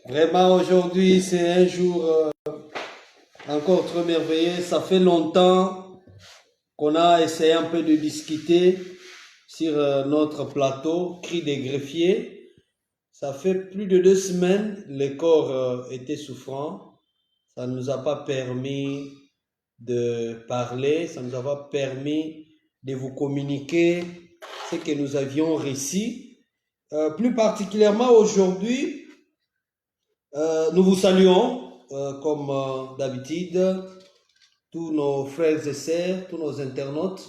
Vraiment, aujourd'hui, c'est un jour encore trop merveilleux. Ça fait longtemps qu'on a essayé un peu de discuter sur notre plateau, Cri des greffiers. Ça fait plus de 2 semaines, le corps était souffrant. Ça ne nous a pas permis de parler, ça ne nous a pas permis de vous communiquer ce que nous avions réussi. Plus particulièrement aujourd'hui, nous vous saluons, comme d'habitude, tous nos frères et sœurs, tous nos internautes.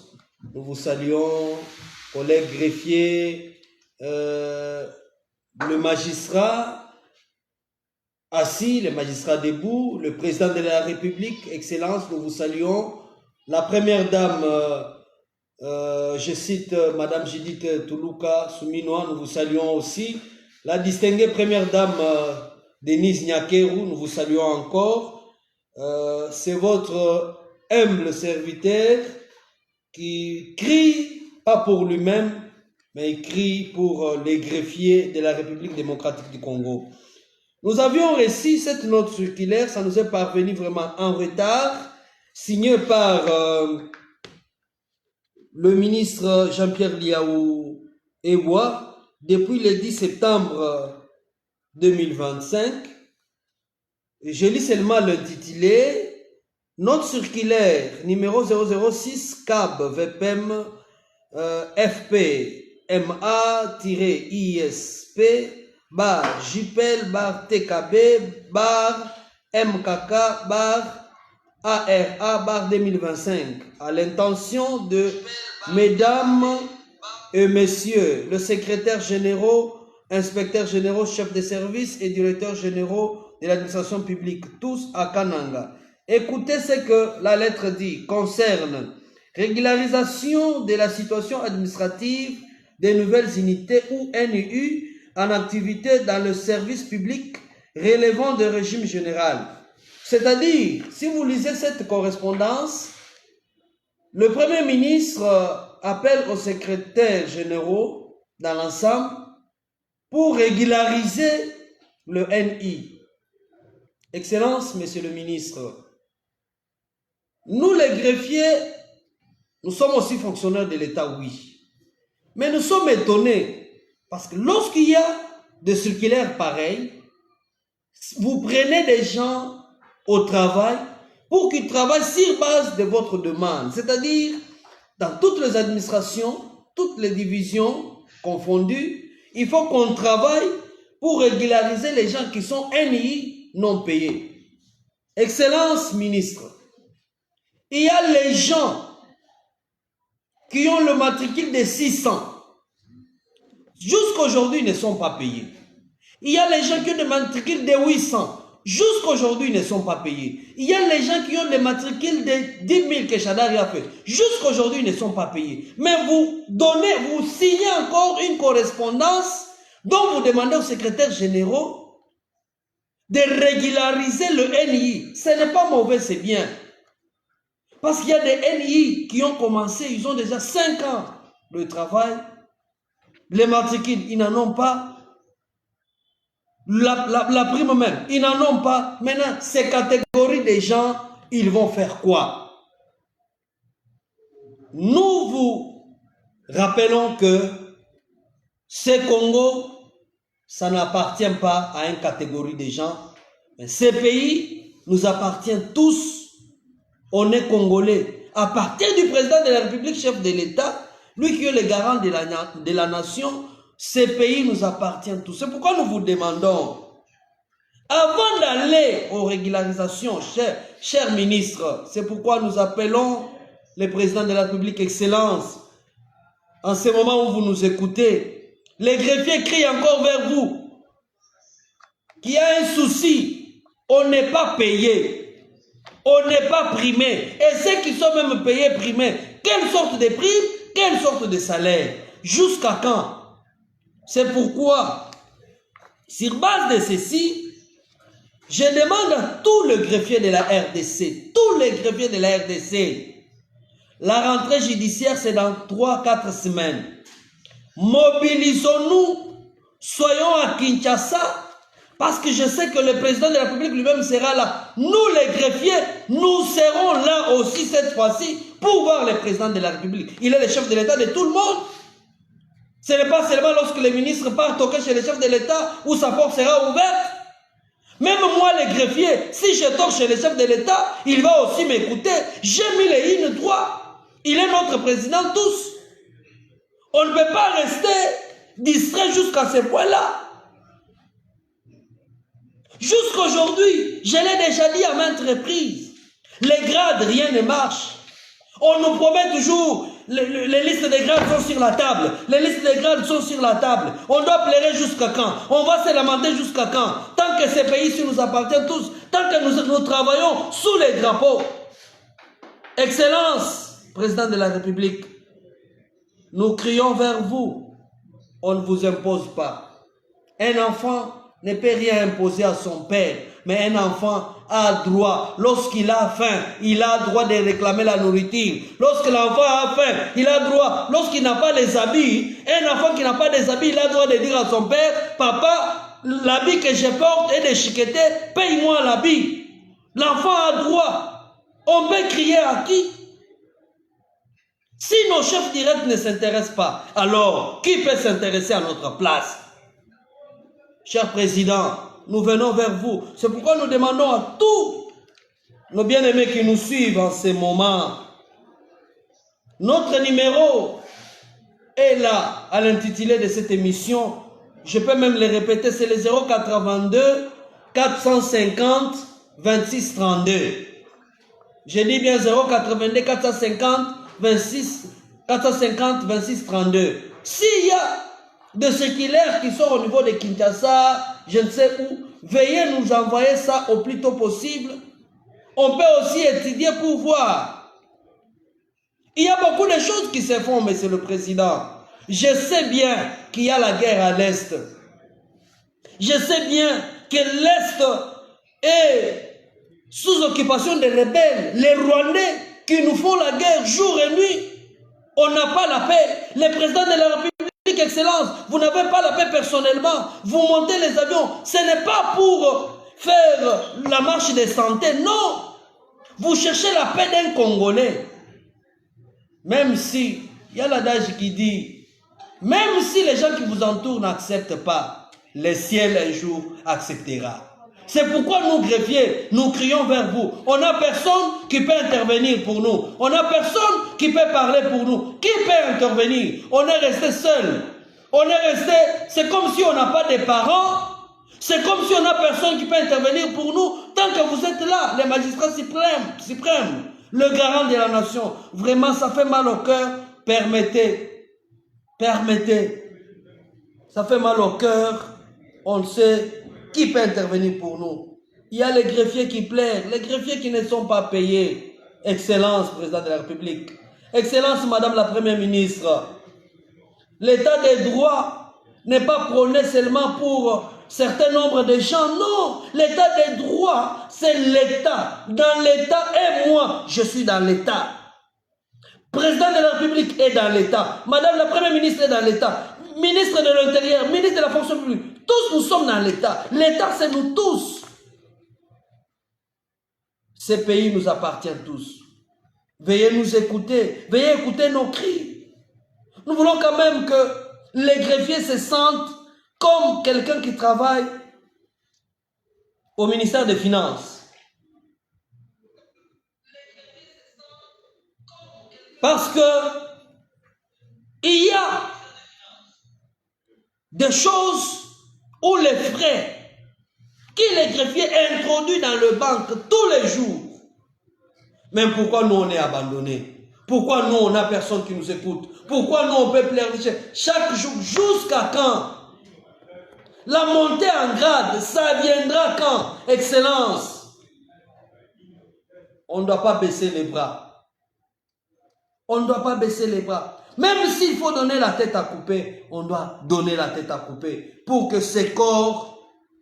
Nous vous saluons, collègues greffiers, le magistrat assis, le magistrat debout, le président de la République, Excellence, nous vous saluons. La première dame, je cite Madame Judith Toulouka Souminoa, nous vous saluons aussi. La distinguée première dame, Denise Nyakeru, nous vous saluons encore. C'est votre humble serviteur qui crie, pas pour lui-même, mais il crie pour les greffiers de la République démocratique du Congo. Nous avions reçu cette note circulaire, ça nous est parvenu vraiment en retard, signée par le ministre Jean-Pierre Liaou Ewa depuis le 10 septembre 2025. Je lis seulement l'intitulé. Note circulaire numéro 006 CAB VPM FP MA-ISP bar JPL bar TKB bar MKK bar ARA bar 2025 à l'intention de mesdames et messieurs le secrétaire général, inspecteurs généraux, chefs de service et directeurs généraux de l'administration publique, tous à Kananga. Écoutez ce que la lettre dit, concerne régularisation de la situation administrative des nouvelles unités ou NUU en activité dans le service public relevant du régime général. C'est-à-dire, si vous lisez cette correspondance, le Premier ministre appelle aux secrétaires généraux dans l'ensemble pour régulariser le NI. Excellence, Monsieur le ministre, nous les greffiers, nous sommes aussi fonctionnaires de l'État, oui. Mais nous sommes étonnés parce que lorsqu'il y a des circulaires pareils, vous prenez des gens au travail pour qu'ils travaillent sur base de votre demande. C'est-à-dire, dans toutes les administrations, toutes les divisions confondues, il faut qu'on travaille pour régulariser les gens qui sont NI non payés. Excellence, ministre, il y a les gens qui ont le matricule de 600. Jusqu'aujourd'hui, ils ne sont pas payés. Il y a les gens qui ont des matricules de 800. Jusqu'aujourd'hui, ils ne sont pas payés. Il y a les gens qui ont des matricules de 10 000 que Chadari a fait. Jusqu'aujourd'hui, ils ne sont pas payés. Mais vous signez encore une correspondance dont vous demandez aux secrétaires généraux de régulariser le NI. Ce n'est pas mauvais, c'est bien. Parce qu'il y a des NI qui ont commencé, ils ont déjà 5 ans de travail. Les matricules, ils n'en ont pas. La prime même, ils n'en ont pas. Maintenant, ces catégories de gens, ils vont faire quoi? Nous vous rappelons que ce Congo, ça n'appartient pas à une catégorie de gens. Mais ces pays nous appartiennent tous. On est Congolais. À partir du président de la République, chef de l'État, lui qui est le garant de la nation, ces pays nous appartiennent tous. C'est pourquoi nous vous demandons, avant d'aller aux régularisations, cher ministre, c'est pourquoi nous appelons le président de la République, Excellence, en ce moment où vous nous écoutez, les greffiers crient encore vers vous qu'il y a un souci, on n'est pas payé, on n'est pas primé, et ceux qui sont même payés, primés, quelle sorte de prime, quelle sorte de salaire, jusqu'à quand? C'est pourquoi, sur base de ceci, je demande à tous les greffiers de la RDC, la rentrée judiciaire c'est dans 3-4 semaines. Mobilisons-nous soyons à Kinshasa, parce que je sais que le président de la République lui-même sera là. Nous, les greffiers, nous serons là aussi cette fois-ci pour voir le président de la République. Il est le chef de l'État de tout le monde. Ce n'est pas seulement lorsque les ministres partent toquer chez le chef de l'État où sa porte sera ouverte. Même moi, les greffiers, si je toque chez le chef de l'État, il va aussi m'écouter. J'ai mis les lignes droits. Il est notre président tous. On ne peut pas rester distrait jusqu'à ce point-là. Jusqu'aujourd'hui, je l'ai déjà dit à maintes reprises, les grades, rien ne marche. On nous promet toujours, les listes de grades sont sur la table. Les listes de grades sont sur la table. On doit pleurer jusqu'à quand? On va se lamenter jusqu'à quand? Tant que ces pays-ci nous appartiennent tous, tant que nous travaillons sous les drapeaux. Excellence, président de la République, nous crions vers vous. On ne vous impose pas. Un enfant ne peut rien imposer à son père, mais un enfant a droit, lorsqu'il a faim, il a droit de réclamer la nourriture. Lorsque l'enfant a faim, il a droit, lorsqu'il n'a pas les habits, un enfant qui n'a pas des habits, il a droit de dire à son père, papa, l'habit que je porte est déchiqueté, paye-moi l'habit. L'enfant a droit. On peut crier à qui? Si nos chefs directs ne s'intéressent pas, alors qui peut s'intéresser à notre place? Cher président, nous venons vers vous. C'est pourquoi nous demandons à tous nos bien-aimés qui nous suivent en ce moment. Notre numéro est là, à l'intitulé de cette émission. Je peux même le répéter, c'est le 082 450 26 32. Je dis bien 082 450 26 32. S'il y a de séculaires qui sont au niveau de Kinshasa, je ne sais où, veuillez nous envoyer ça au plus tôt possible. On peut aussi étudier pour voir. Il y a beaucoup de choses qui se font, monsieur le président. Je sais bien qu'il y a la guerre à l'Est. Je sais bien que l'Est est sous occupation des rebelles, les Rwandais qui nous font la guerre jour et nuit. On n'a pas la paix. Le président de la République, Excellence, vous n'avez pas la paix personnellement. Vous montez les avions. Ce n'est pas pour faire la marche de santé. Non. Vous cherchez la paix d'un Congolais. Même si, il y a l'adage qui dit, même si les gens qui vous entourent n'acceptent pas, le ciel un jour acceptera. C'est pourquoi nous, greffiers, nous crions vers vous. On n'a personne qui peut intervenir pour nous. On n'a personne qui peut parler pour nous. Qui peut intervenir? On est resté seul. On est resté, c'est comme si on n'a pas de parents. C'est comme si on n'a personne qui peut intervenir pour nous. Tant que vous êtes là, les magistrats suprêmes, le garant de la nation. Vraiment, ça fait mal au cœur. Permettez. Ça fait mal au cœur. On sait. Qui peut intervenir pour nous? Il y a les greffiers qui plairent, les greffiers qui ne sont pas payés. Excellence, président de la République. Excellence, madame la première ministre. L'état des droits n'est pas prôné seulement pour un certain nombre de gens. Non, l'état des droits, c'est l'État. Dans l'État, et moi, je suis dans l'État. Président de la République est dans l'État. Madame la première ministre est dans l'État. Ministre de l'Intérieur, ministre de la fonction publique. Tous nous sommes dans l'État. L'État, c'est nous tous. Ces pays nous appartiennent tous. Veuillez nous écouter. Veuillez écouter nos cris. Nous voulons quand même que les greffiers se sentent comme quelqu'un qui travaille au ministère des Finances. Parce que il y a des choses où les frais qui les greffiers introduisent dans le banque tous les jours. Mais pourquoi nous on est abandonnés? Pourquoi nous on n'a personne qui nous écoute? Pourquoi nous on peut plaire chaque jour? Jusqu'à quand? La montée en grade, ça viendra quand? Excellence. On ne doit pas baisser les bras. On ne doit pas baisser les bras. Même s'il faut donner la tête à couper, on doit donner la tête à couper pour que ces corps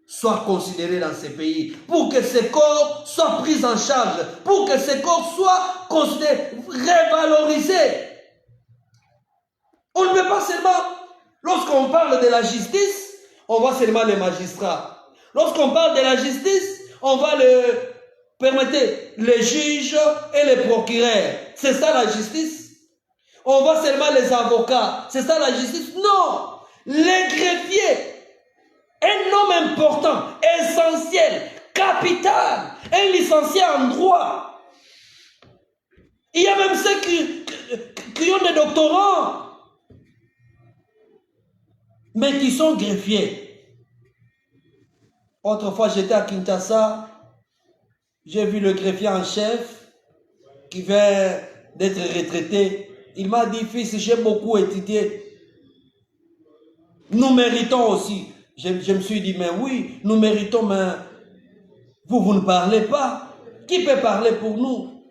soient considérés dans ces pays, pour que ces corps soient pris en charge, pour que ces corps soient considérés, révalorisés. On ne peut pas seulement, lorsqu'on parle de la justice, on voit seulement les magistrats. Lorsqu'on parle de la justice, on va permettre les juges et les procureurs. C'est ça la justice? On voit seulement les avocats. C'est ça la justice? Non! Les greffiers, un homme important, essentiel, capital, un licencié en droit. Il y a même ceux qui ont des doctorats, mais qui sont greffiers. Autrefois, j'étais à Kinshasa, j'ai vu le greffier en chef qui vient d'être retraité. Il m'a dit, fils, j'ai beaucoup étudié. Nous méritons aussi. Je me suis dit, mais oui, nous méritons, mais vous ne parlez pas. Qui peut parler pour nous?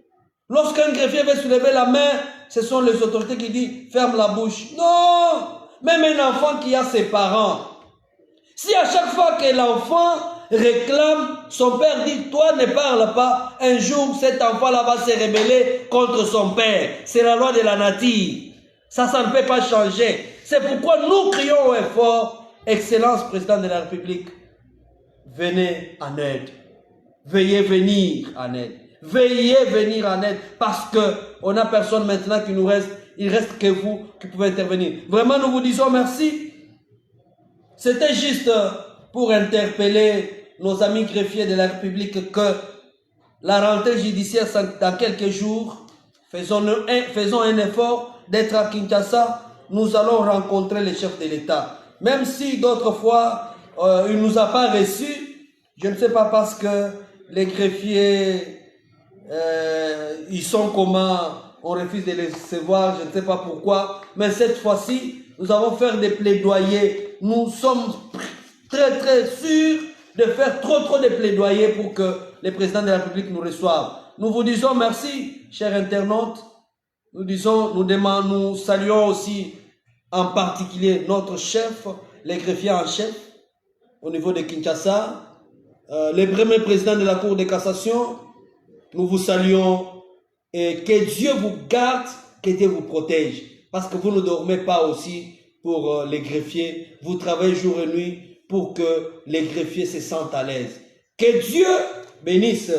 Lorsqu'un greffier veut soulever la main, ce sont les autorités qui disent, ferme la bouche. Non! Même un enfant qui a ses parents. Si à chaque fois que l'enfant réclame, son père dit, toi ne parle pas, un jour cet enfant-là va se rebeller contre son père. C'est la loi de la nature. Ça ne peut pas changer. C'est pourquoi nous crions au effort, Excellence Président de la République, venez en aide. Veuillez venir en aide. Veuillez venir en aide parce qu'on n'a personne maintenant qui nous reste. Il reste que vous qui pouvez intervenir. Vraiment, nous vous disons merci. C'était juste pour interpeller nos amis greffiers de la République que la rentrée judiciaire dans quelques jours, faisons un effort d'être à Kinshasa. Nous allons rencontrer les chefs de l'État. Même si d'autres fois, il ne nous a pas reçus, je ne sais pas parce que les greffiers, ils sont comment, on refuse de les recevoir, je ne sais pas pourquoi. Mais cette fois-ci, nous allons faire des plaidoyers. Nous sommes très très sûrs de faire trop de plaidoyers pour que le président de la République nous reçoive. Nous vous disons merci, chers internautes. Nous saluons aussi en particulier notre chef, les greffiers en chef, au niveau de Kinshasa, le premier président de la Cour de cassation. Nous vous saluons et que Dieu vous garde, que Dieu vous protège. Parce que vous ne dormez pas aussi pour les greffiers. Vous travaillez jour et nuit pour que les greffiers se sentent à l'aise. Que Dieu bénisse